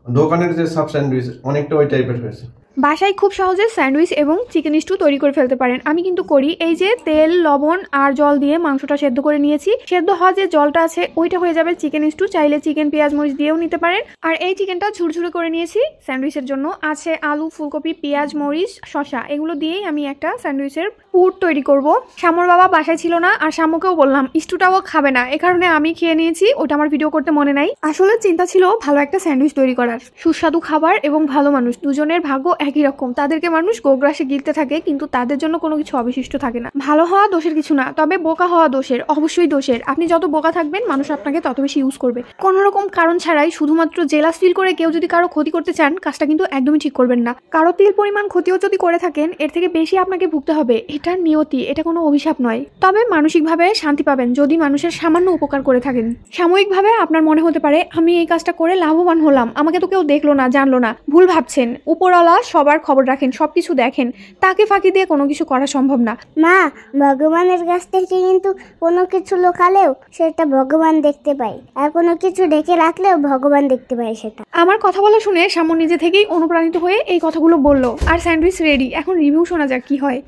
দোকানের যে sub sandwich অনেকটা ওই টাইপের হয়েছে। বাসায় খুব সহজে স্যান্ডউইচ এবং চিকেন স্টু তৈরি করে ফেলতে পারেন। আমি কিন্তু করি, এই যে তেল, লবণ আর জল দিয়ে মাংসটা সেদ্ধ করে নিয়েছি। সেদ্ধ হওয়া যে জলটা আছে ওইটা হয়ে যাবে চিকেন স্টু। চাইলে চিকেন পেঁয়াজ মরিচ দিয়েও নিতে পারেন। আর এই চিকেনটা ঝুরঝুরে করে নিয়েছি স্যান্ডউইচের জন্য। আছে আলু, ফুলকপি, পেঁয়াজ, মরিচ, শসা, এগুলো দিয়েই আমি একটা স্যান্ডউইচের পুর তৈরি করব। শামুর বাবা বাসায় ছিল না, আর শামুকেও বললাম স্টুটাও খাবে না, এ কারণে আমি খেয়ে নিয়েছি। ওটা আমার ভিডিও করতে মনে নাই। আসলে চিন্তা ছিল ভালো একটা স্যান্ডউইচ তৈরি করার। সুস্বাদু খাবার এবং ভালো মানুষ, দুজনের ভাগ্য একই রকম। তাদেরকে মানুষ গোগ্রাসে গিলতে থাকে, কিন্তু তাদের জন্য কোনো কিছু অবশিষ্ট থাকে না। ভালো হওয়া দোষের কিছু না, তবে বোকা হওয়া দোষের, অবশ্যই দোষের। আপনি যত বোকা থাকবেন মানুষ আপনাকে তত বেশি ইউজ করবে। কোনো রকম কারণ ছাড়াই শুধুমাত্র জেলাস ফিল করে কেউ যদি কারো ক্ষতি করতে চান, কাজটা কিন্তু একদমই ঠিক করবেন না। কারো তিল পরিমাণ ক্ষতিও যদি করে থাকেন, এর থেকে বেশি আপনাকে ভুগতে হবে। এটা নিয়তি, এটা কোনো অভিশাপ নয়। তবে মানসিকভাবে শান্তি পাবেন যদি মানুষের সামান্য উপকার করে থাকেন। সাময়িকভাবে আপনার মনে হতে পারে আমি এই কাজটা করে লাভবান হলাম, আমাকে তো কেউ দেখলো না, জানলো না। ভুল ভাবছেন। উপরওয়ালা সবার খবর রাখেন, সবকিছু দেখেন। তাকে ফাঁকি দিয়ে কোনো কিছু করা সম্ভব না। মা, ভগবানের কাছ থেকে কিন্তু কোনো কিছু লুকালেও সেটা ভগবান দেখতে পায়, আর কোনো কিছু ঢেকে রাখলেও ভগবান দেখতে পায় সেটা। আমার কথা বলা শুনে শামু নিজে থেকেই অনুপ্রাণিত হয়ে এই কথাগুলো বলল। আর স্যান্ডউইচ রেডি, এখন রিভিউ শোনা যাক কি হয়।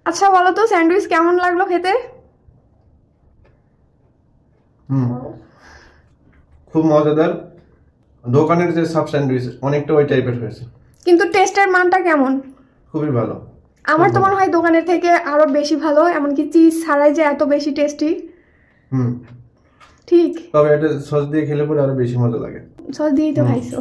আচ্ছা বলো তো, স্যান্ডউইচ কেমন লাগলো খেতে? খুব মজাদার। দোকানের যে সাব স্যান্ডউইচ অনেকটা ওই টাইপের হয়েছে, কিন্তু টেস্টের মানটা কেমন? খুবই ভালো। আমার তো মনে হয় দোকানের থেকে আরো বেশি ভালো, এমনকি চিজ ছাড়াই যে এত বেশি টেস্টি। ঠিক, তবে এটা সস দিয়ে খেলে পরে আরো বেশি মজা লাগে। সস দিয়েই তো খাইছো।